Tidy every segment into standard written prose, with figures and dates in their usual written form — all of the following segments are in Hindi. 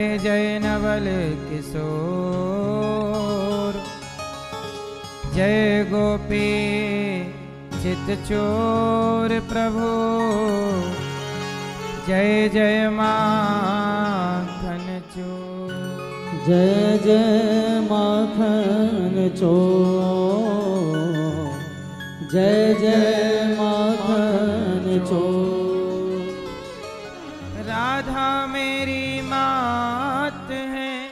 जय नवल किशोर, जय गोपी चित चोर प्रभु, जय जय माखन चोर, जय जय माखन चोर, जय जय माखन चोर। राधा मेरी मात है,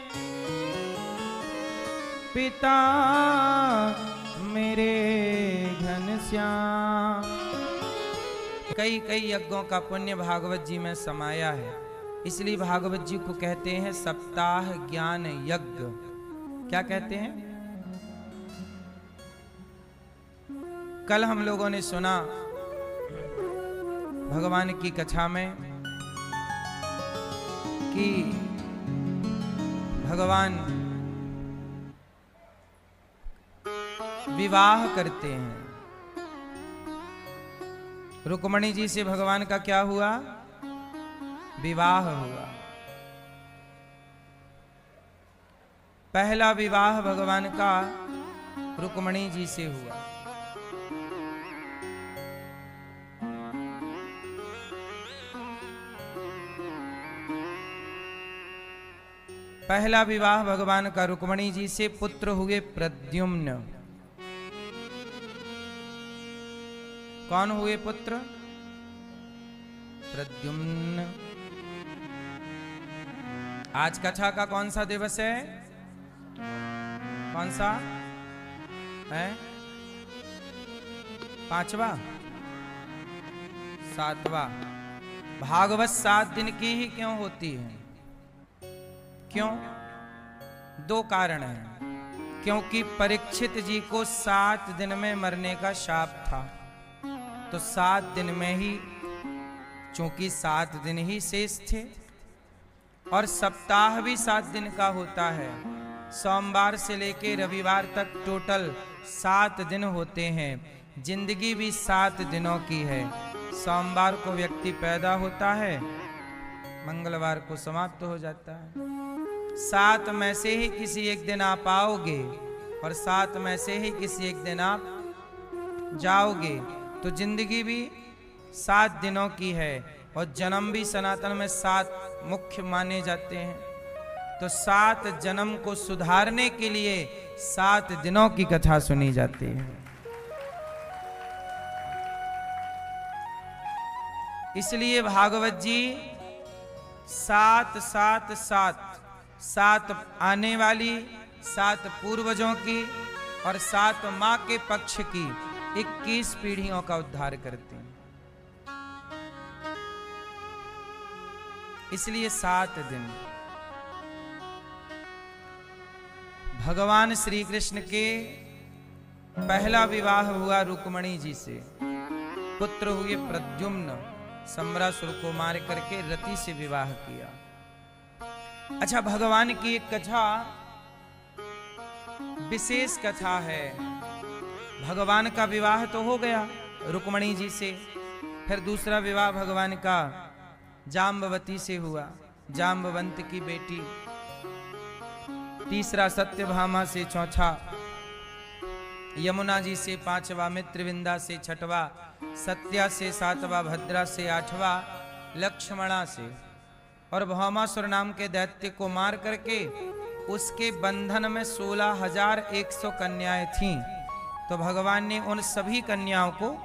पिता मेरे घनश्याम। कई कई यज्ञों का पुण्य भागवत जी में समाया है, इसलिए भागवत जी को कहते हैं सप्ताह ज्ञान यज्ञ। क्या कहते हैं? कल हम लोगों ने सुना भगवान की कथा में कि भगवान विवाह करते हैं। रुक्मणी जी से भगवान का क्या हुआ? विवाह हुआ। पहला विवाह भगवान का रुक्मणी जी से हुआ। पहला विवाह भगवान का रुक्मणी जी से, पुत्र हुए प्रद्युम्न। कौन हुए पुत्र? प्रद्युम्न। आज कथा का कौन सा दिवस है? कौन सा है? 5वां 7वां। भागवत 7 दिन की ही क्यों होती है? क्यों? 2 कारण हैं। क्योंकि परीक्षित जी को 7 दिन में मरने का शाप था, तो 7 दिन में ही, चूंकि 7 दिन ही शेष थे और सप्ताह भी 7 दिन का होता है, सोमवार से लेकर रविवार तक टोटल 7 दिन होते हैं। जिंदगी भी 7 दिनों की है। सोमवार को व्यक्ति पैदा होता है, मंगलवार को समाप्त हो जाता है। 7 में से ही किसी एक दिन आप आओगे और 7 में से ही किसी एक दिन आप जाओगे, तो जिंदगी भी 7 दिनों की है और जन्म भी सनातन में 7 मुख्य माने जाते हैं। तो 7 जन्म को सुधारने के लिए 7 दिनों की कथा सुनी जाती है। इसलिए भागवत जी 7 7 7 7 आने वाली, 7 पूर्वजों की और 7 मां के पक्ष की 21 पीढ़ियों का उद्धार करते हैं। इसलिए 7 दिन। भगवान श्री कृष्ण के पहला विवाह हुआ रुक्मणी जी से, पुत्र हुए प्रद्युम्न। सम्रासुर को मार करके रति से विवाह किया। अच्छा, भगवान की एक कथा, विशेष कथा है। भगवान का विवाह तो हो गया रुक्मणी जी से, फिर दूसरा विवाह भगवान का जाम्बवती से हुआ, जाम्बवंत की बेटी। तीसरा सत्यभामा से, चौथा यमुना जी से, 5वां मित्रविंदा से, 6वां सत्या से, 7वां भद्रा से, 8वां लक्ष्मणा से। और भौमासुर नाम के दैत्य को मार करके उसके बंधन में 16,100 कन्याएं थीं, तो भगवान ने उन सभी कन्याओं को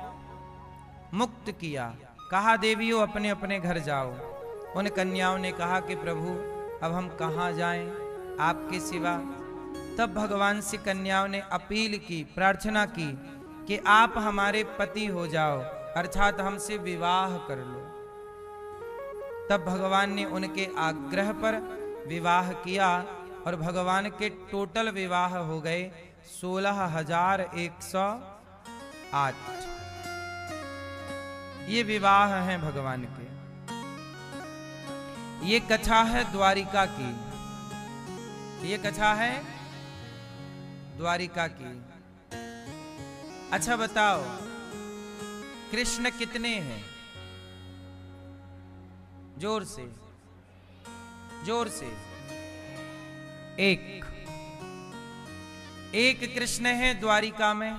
मुक्त किया। कहा देवियों अपने अपने घर जाओ। उन कन्याओं ने कहा कि प्रभु अब हम कहाँ जाएं आपके सिवा। तब भगवान से कन्याओं ने अपील की, प्रार्थना की कि आप हमारे पति हो जाओ, अर्थात हमसे विवाह कर लो। तब भगवान ने उनके आग्रह पर विवाह किया और भगवान के टोटल विवाह हो गए 16,108। ये विवाह हैं भगवान के। ये कथा है द्वारिका की। ये कथा है द्वारिका की। अच्छा बताओ, कृष्ण कितने हैं? जोर से, जोर से एक कृष्ण है द्वारिका में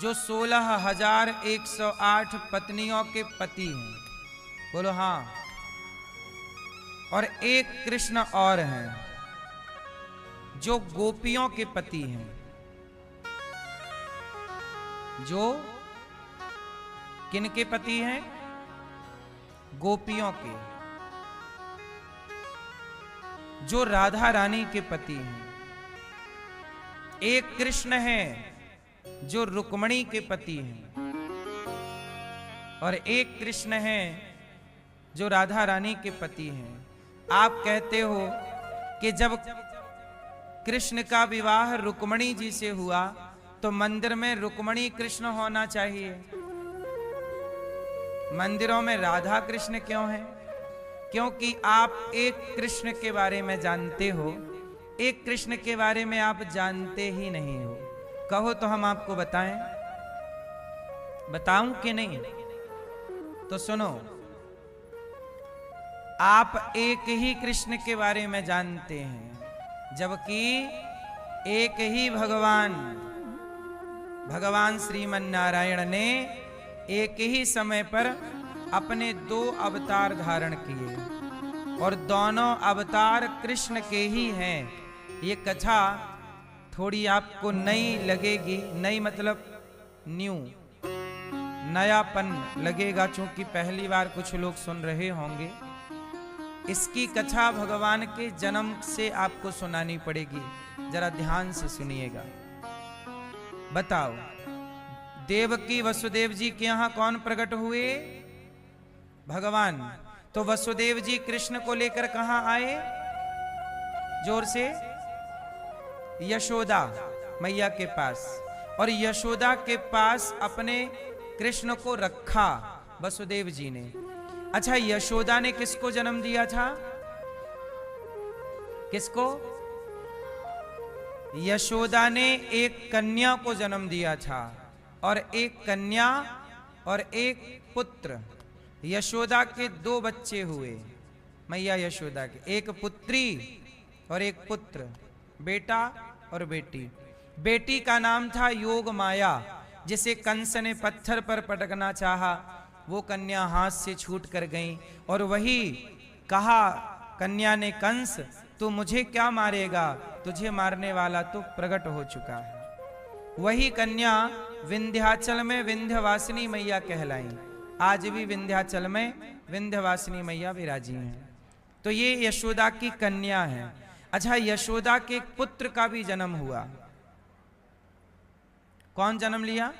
जो 16,108 पत्नियों के पति हैं, बोलो हाँ। और एक कृष्ण और हैं जो गोपियों के पति हैं, जो किनके पति हैं? गोपियों के, जो राधा रानी के पति हैं। एक कृष्ण है जो रुक्मणी के पति हैं, और एक कृष्ण है जो राधा रानी के पति हैं। आप कहते हो कि जब कृष्ण का विवाह रुक्मणी जी से हुआ तो मंदिर में रुक्मणी कृष्ण होना चाहिए, मंदिरों में राधा कृष्ण क्यों है? क्योंकि आप एक कृष्ण के बारे में जानते हो, एक कृष्ण के बारे में आप जानते ही नहीं हो। कहो तो हम आपको बताएं, बताऊं कि नहीं? तो सुनो, आप एक ही कृष्ण के बारे में जानते हैं, जबकि एक ही भगवान श्रीमन नारायण ने एक ही समय पर अपने 2 अवतार धारण किए, और दोनों अवतार कृष्ण के ही हैं। ये कथा थोड़ी आपको नई लगेगी, नई मतलब न्यू, नयापन लगेगा, चूंकि पहली बार कुछ लोग सुन रहे होंगे। इसकी कथा भगवान के जन्म से आपको सुनानी पड़ेगी, जरा ध्यान से सुनिएगा। बताओ, देवकी वसुदेव जी के यहां कौन प्रकट हुए? भगवान। तो वसुदेव जी कृष्ण को लेकर कहां आए? जोर से, यशोदा मैया के पास। और यशोदा के पास अपने कृष्ण को रखा वसुदेव जी ने। अच्छा, यशोदा ने किसको जन्म दिया था? किसको? यशोदा ने एक कन्या को जन्म दिया था, और एक कन्या और एक पुत्र। यशोदा के 2 बच्चे हुए, मैया यशोदा के, एक पुत्री और एक पुत्र, बेटा और बेटी। बेटी का नाम था योग माया, जिसे कंस ने पत्थर पर पटकना चाहा, वो कन्या हाथ से छूट कर गई, और वही कहा कन्या ने, कंस तू मुझे क्या मारेगा, तुझे मारने वाला तो प्रकट हो चुका है। वही कन्या विंध्याचल में विंध्यवासिनी मैया कहलाई। आज भी विंध्याचल में विंध्यवासिनी मैया विराजी हैं। तो ये यशोदा की कन्या है। अच्छा, यशोदा के पुत्र का भी जन्म हुआ। कौन जन्म लिया?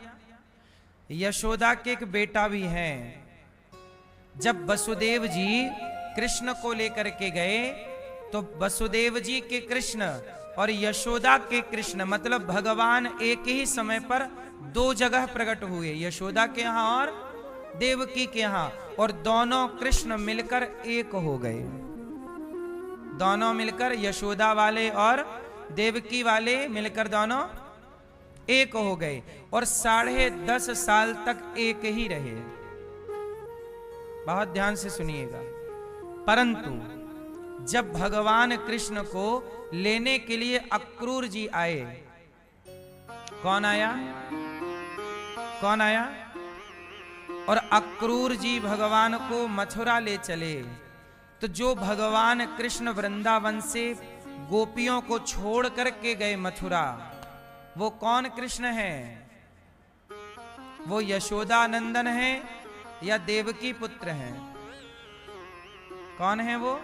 यशोदा के एक बेटा भी है। जब वसुदेव जी कृष्ण को लेकर के गए, तो वसुदेव जी के कृष्ण और यशोदा के कृष्ण, मतलब भगवान एक ही समय पर 2 जगह प्रकट हुए, यशोदा के यहां और देवकी के यहां, और दोनों कृष्ण मिलकर एक हो गए। दोनों मिलकर, यशोदा वाले और देवकी वाले मिलकर दोनों एक हो गए, और 10.5 साल तक एक ही रहे। बहुत ध्यान से सुनिएगा। परंतु जब भगवान कृष्ण को लेने के लिए अक्रूर जी आए, कौन आया? कौन आया? और अक्रूर जी भगवान को मथुरा ले चले, तो जो भगवान कृष्ण वृंदावन से गोपियों को छोड़ करके गए मथुरा, वो कौन कृष्ण है? वो यशोदा नंदन है या देवकी पुत्र हैं? कौन है वो?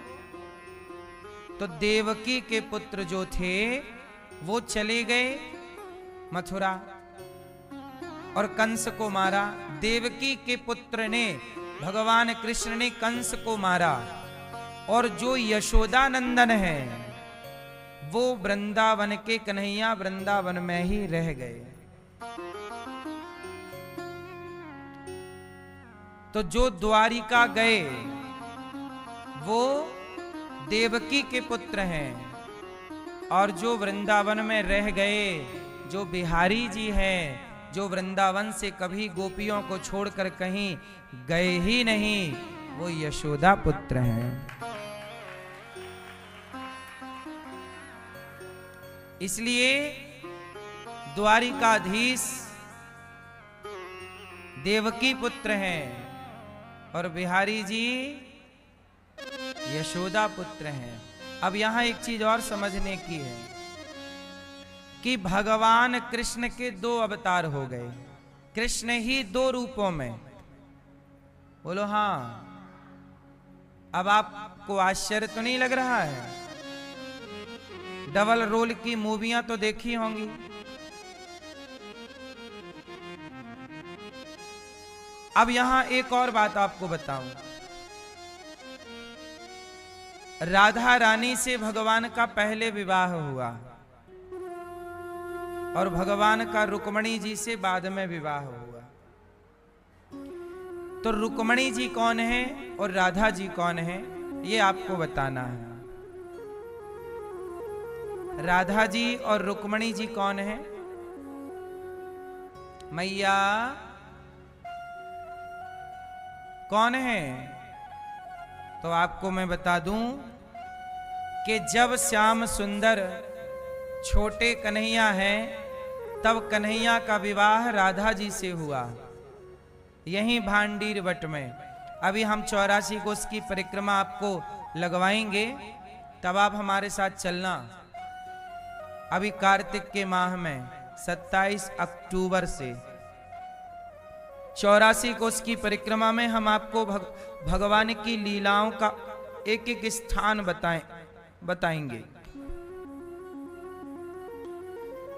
तो देवकी के पुत्र जो थे वो चले गए मथुरा और कंस को मारा। देवकी के पुत्र ने, भगवान कृष्ण ने कंस को मारा, और जो यशोदा नंदन है वो वृंदावन के कन्हैया वृंदावन में ही रह गए। तो जो द्वारिका गए वो देवकी के पुत्र हैं, और जो वृंदावन में रह गए, जो बिहारी जी हैं, जो वृंदावन से कभी गोपियों को छोड़कर कहीं गए ही नहीं, वो यशोदा पुत्र हैं। इसलिए द्वारिकाधीश देवकी पुत्र हैं और बिहारी जी यशोदा पुत्र हैं। अब यहां एक चीज और समझने की है कि भगवान कृष्ण के दो अवतार हो गए, कृष्ण ही दो रूपों में। बोलो हां। अब आपको आश्चर्य तो नहीं लग रहा है? डबल रोल की मूवियां तो देखी होंगी। अब यहां एक और बात आपको बताऊं। राधा रानी से भगवान का पहले विवाह हुआ और भगवान का रुक्मणी जी से बाद में विवाह हुआ। तो रुक्मणी जी कौन है और राधा जी कौन है, ये आपको बताना है। राधा जी और रुक्मणी जी कौन है? मैया कौन है? तो आपको मैं बता दूं कि जब श्याम सुंदर छोटे कन्हैया हैं तब कन्हैया का विवाह राधा जी से हुआ, यहीं भांडीर वट में। अभी हम 84 कोस की परिक्रमा आपको लगवाएंगे, तब आप हमारे साथ चलना। अभी कार्तिक के माह में 27 अक्टूबर से 84 कोस की परिक्रमा में हम आपको भगवान की लीलाओं का एक एक स्थान बताएंगे।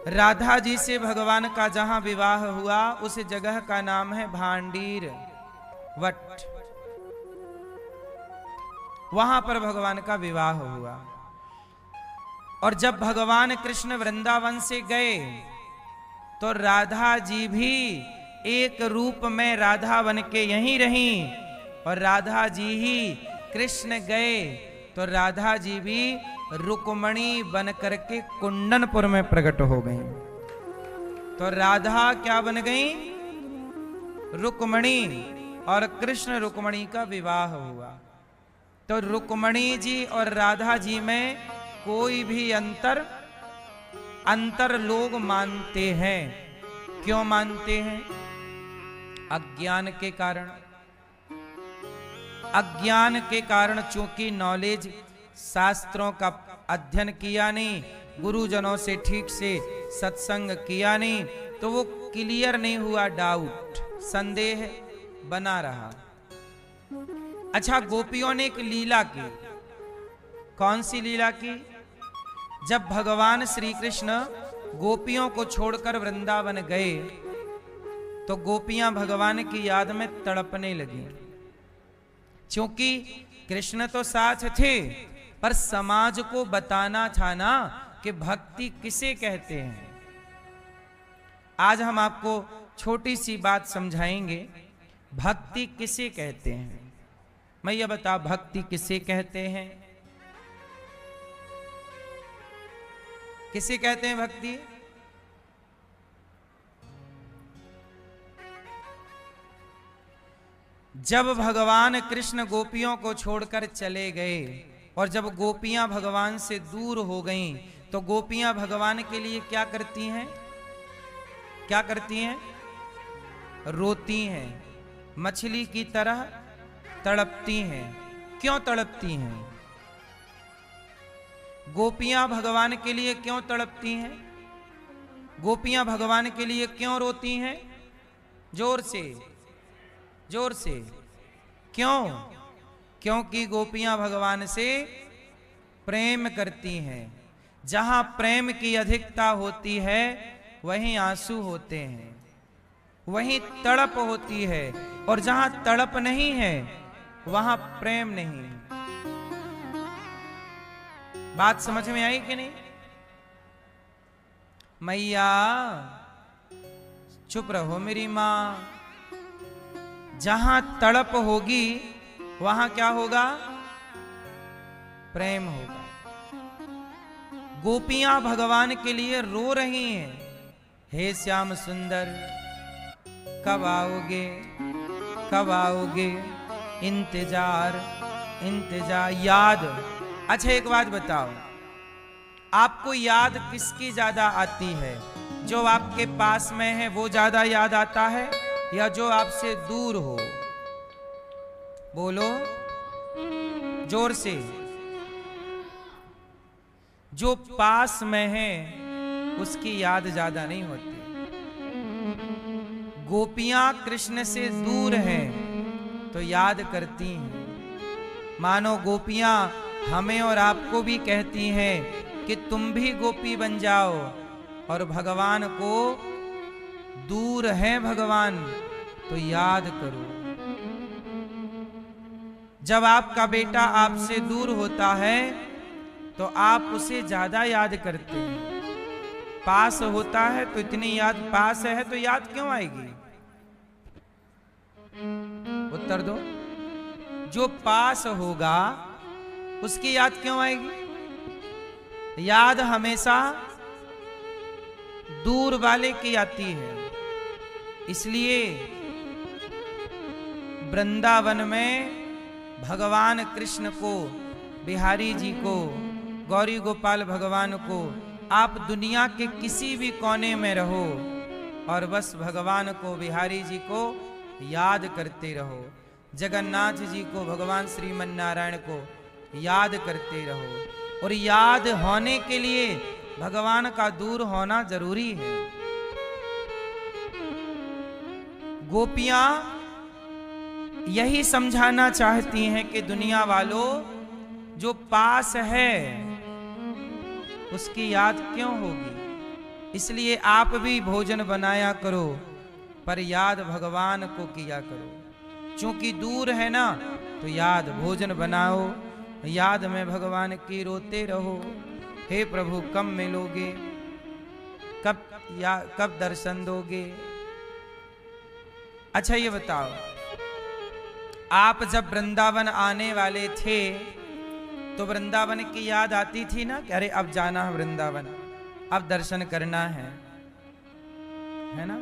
राधा जी से भगवान का जहां विवाह हुआ उस जगह का नाम है भांडीर वट। वहां पर भगवान का विवाह हुआ। और जब भगवान कृष्ण वृंदावन से गए तो राधा जी भी एक रूप में राधा बन के यहीं रहीं, और राधा जी ही कृष्ण गए तो राधा जी भी रुक्मणी बन करके कुंडनपुर में प्रकट हो गई। तो राधा क्या बन गई? रुक्मणी, और कृष्ण रुक्मणी का विवाह हुआ। तो रुक्मणी जी और राधा जी में कोई भी अंतर लोग मानते हैं। क्यों मानते हैं? अज्ञान के कारण। अज्ञान के कारण, चूंकि नॉलेज शास्त्रों का अध्ययन किया नहीं, गुरुजनों से ठीक से सत्संग किया नहीं, तो वो क्लियर नहीं हुआ, डाउट संदेह बना रहा। अच्छा, गोपियों ने एक लीला की। कौन सी लीला की? जब भगवान श्री कृष्ण गोपियों को छोड़कर वृंदावन गए तो गोपियां भगवान की याद में तड़पने लगी। क्योंकि कृष्ण तो साथ थे, पर समाज को बताना था ना कि भक्ति किसे कहते हैं। आज हम आपको छोटी सी बात समझाएंगे, भक्ति किसे कहते हैं। मैं ये बता, भक्ति किसे कहते हैं? किसे कहते हैं भक्ति? जब भगवान कृष्ण गोपियों को छोड़कर चले गए और जब गोपियां भगवान से दूर हो गईं, तो गोपियां भगवान के लिए क्या करती हैं? क्या करती हैं? रोती हैं, मछली की तरह तड़पती हैं। क्यों तड़पती हैं? गोपियां भगवान के लिए क्यों तड़पती हैं? गोपियां भगवान के लिए क्यों रोती हैं? जोर से, जोर से। क्यों? क्योंकि गोपियां भगवान से प्रेम करती हैं। जहां प्रेम की अधिकता होती है वहीं आंसू होते हैं, वहीं तड़प होती है, और जहां तड़प नहीं है वहां प्रेम नहीं। बात समझ में आई कि नहीं? मैया चुप रहो मेरी मां। जहां तड़प होगी वहां क्या होगा? प्रेम होगा। गोपियां भगवान के लिए रो रही हैं, हे श्याम सुंदर कब आओगे, कब आओगे, इंतजार इंतजार, याद। अच्छा एक बात बताओ, आपको याद किसकी ज्यादा आती है? जो आपके पास में है वो ज्यादा याद आता है या जो आपसे दूर हो? बोलो जोर से। जो पास में है उसकी याद ज्यादा नहीं होती। गोपियां कृष्ण से दूर हैं तो याद करती हैं। मानो गोपियां हमें और आपको भी कहती हैं कि तुम भी गोपी बन जाओ, और भगवान को दूर है भगवान तो याद करो। जब आपका बेटा आपसे दूर होता है तो आप उसे ज्यादा याद करते हैं। पास होता है तो इतनी याद, पास है तो याद क्यों आएगी? उत्तर दो। जो पास होगा उसकी याद क्यों आएगी? याद हमेशा दूर वाले की आती है। इसलिए वृंदावन में भगवान कृष्ण को, बिहारी जी को, गौरी गोपाल भगवान को, आप दुनिया के किसी भी कोने में रहो और बस भगवान को, बिहारी जी को याद करते रहो। जगन्नाथ जी को, भगवान श्रीमन नारायण को याद करते रहो। और याद होने के लिए भगवान का दूर होना जरूरी है। गोपियां यही समझाना चाहती हैं कि दुनिया वालों, जो पास है उसकी याद क्यों होगी? इसलिए आप भी भोजन बनाया करो पर याद भगवान को किया करो। क्योंकि दूर है ना तो याद, भोजन बनाओ, याद में भगवान की रोते रहो। हे प्रभु कब मिलोगे, कब दर्शन दोगे? अच्छा ये बताओ, आप जब वृंदावन आने वाले थे तो वृंदावन की याद आती थी ना कि अरे अब जाना है वृंदावन, अब दर्शन करना है ना?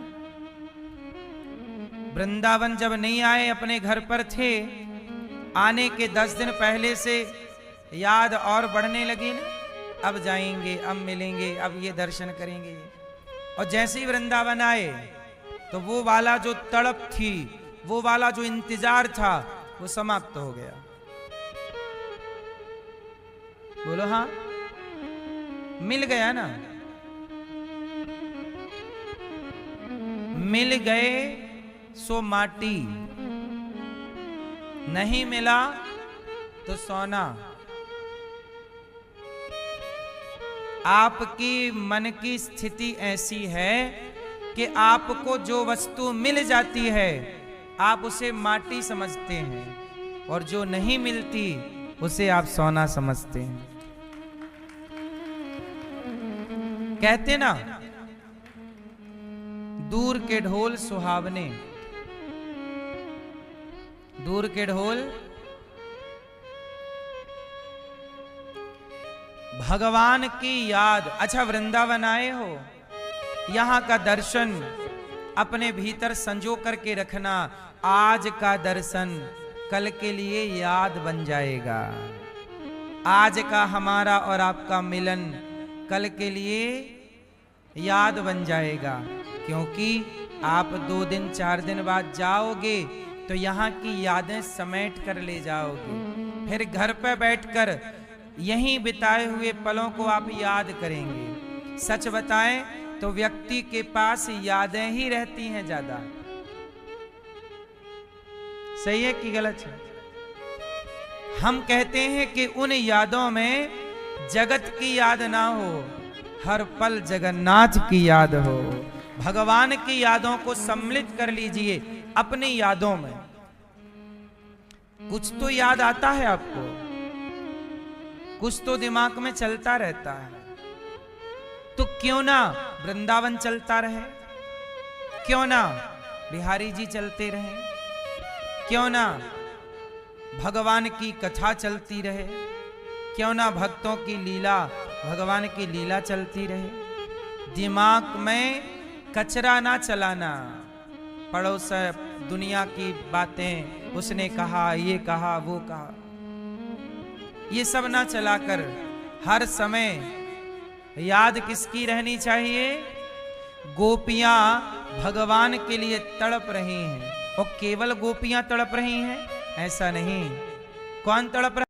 वृंदावन जब नहीं आए, अपने घर पर थे, आने के 10 दिन पहले से याद और बढ़ने लगी ना, अब जाएंगे, अब मिलेंगे, अब ये दर्शन करेंगे। और जैसे ही वृंदावन आए तो वो वाला जो तड़प थी, वो वाला जो इंतजार था, वो समाप्त हो गया। बोलो हाँ, मिल गया ना? मिल गए सो माटी, नहीं मिला तो सोना। आपकी मन की स्थिति ऐसी है कि आपको जो वस्तु मिल जाती है आप उसे माटी समझते हैं, और जो नहीं मिलती उसे आप सोना समझते हैं। कहते ना, दूर के ढोल सुहावने, दूर के ढोल। भगवान की याद। अच्छा वृंदावन आए हो, यहां का दर्शन अपने भीतर संजो करके रखना। आज का दर्शन कल के लिए याद बन जाएगा। आज का हमारा और आपका मिलन कल के लिए याद बन जाएगा, क्योंकि आप 2 दिन 4 दिन बाद जाओगे तो यहाँ की यादें समेट कर ले जाओगे। फिर घर पर बैठकर यहीं बिताए हुए पलों को आप याद करेंगे। सच बताएं तो व्यक्ति के पास यादें ही रहती हैं ज्यादा। सही है कि गलत है? हम कहते हैं कि उन यादों में जगत की याद ना हो, हर पल जगन्नाथ की याद हो। भगवान की यादों को सम्मिलित कर लीजिए अपनी यादों में। कुछ तो याद आता है आपको, कुछ तो दिमाग में चलता रहता है, तो क्यों ना वृंदावन चलता रहे, क्यों ना बिहारी जी चलते रहे, क्यों ना भगवान की कथा चलती रहे, क्यों ना भक्तों की लीला, भगवान की लीला चलती रहे। दिमाग में कचरा ना चलाना, पड़ोस दुनिया की बातें, उसने कहा, ये कहा, वो कहा, ये सब ना चलाकर हर समय याद किसकी रहनी चाहिए? गोपियां भगवान के लिए तड़प रही हैं, और केवल गोपियां तड़प रही हैं ऐसा नहीं। कौन तड़प रहा?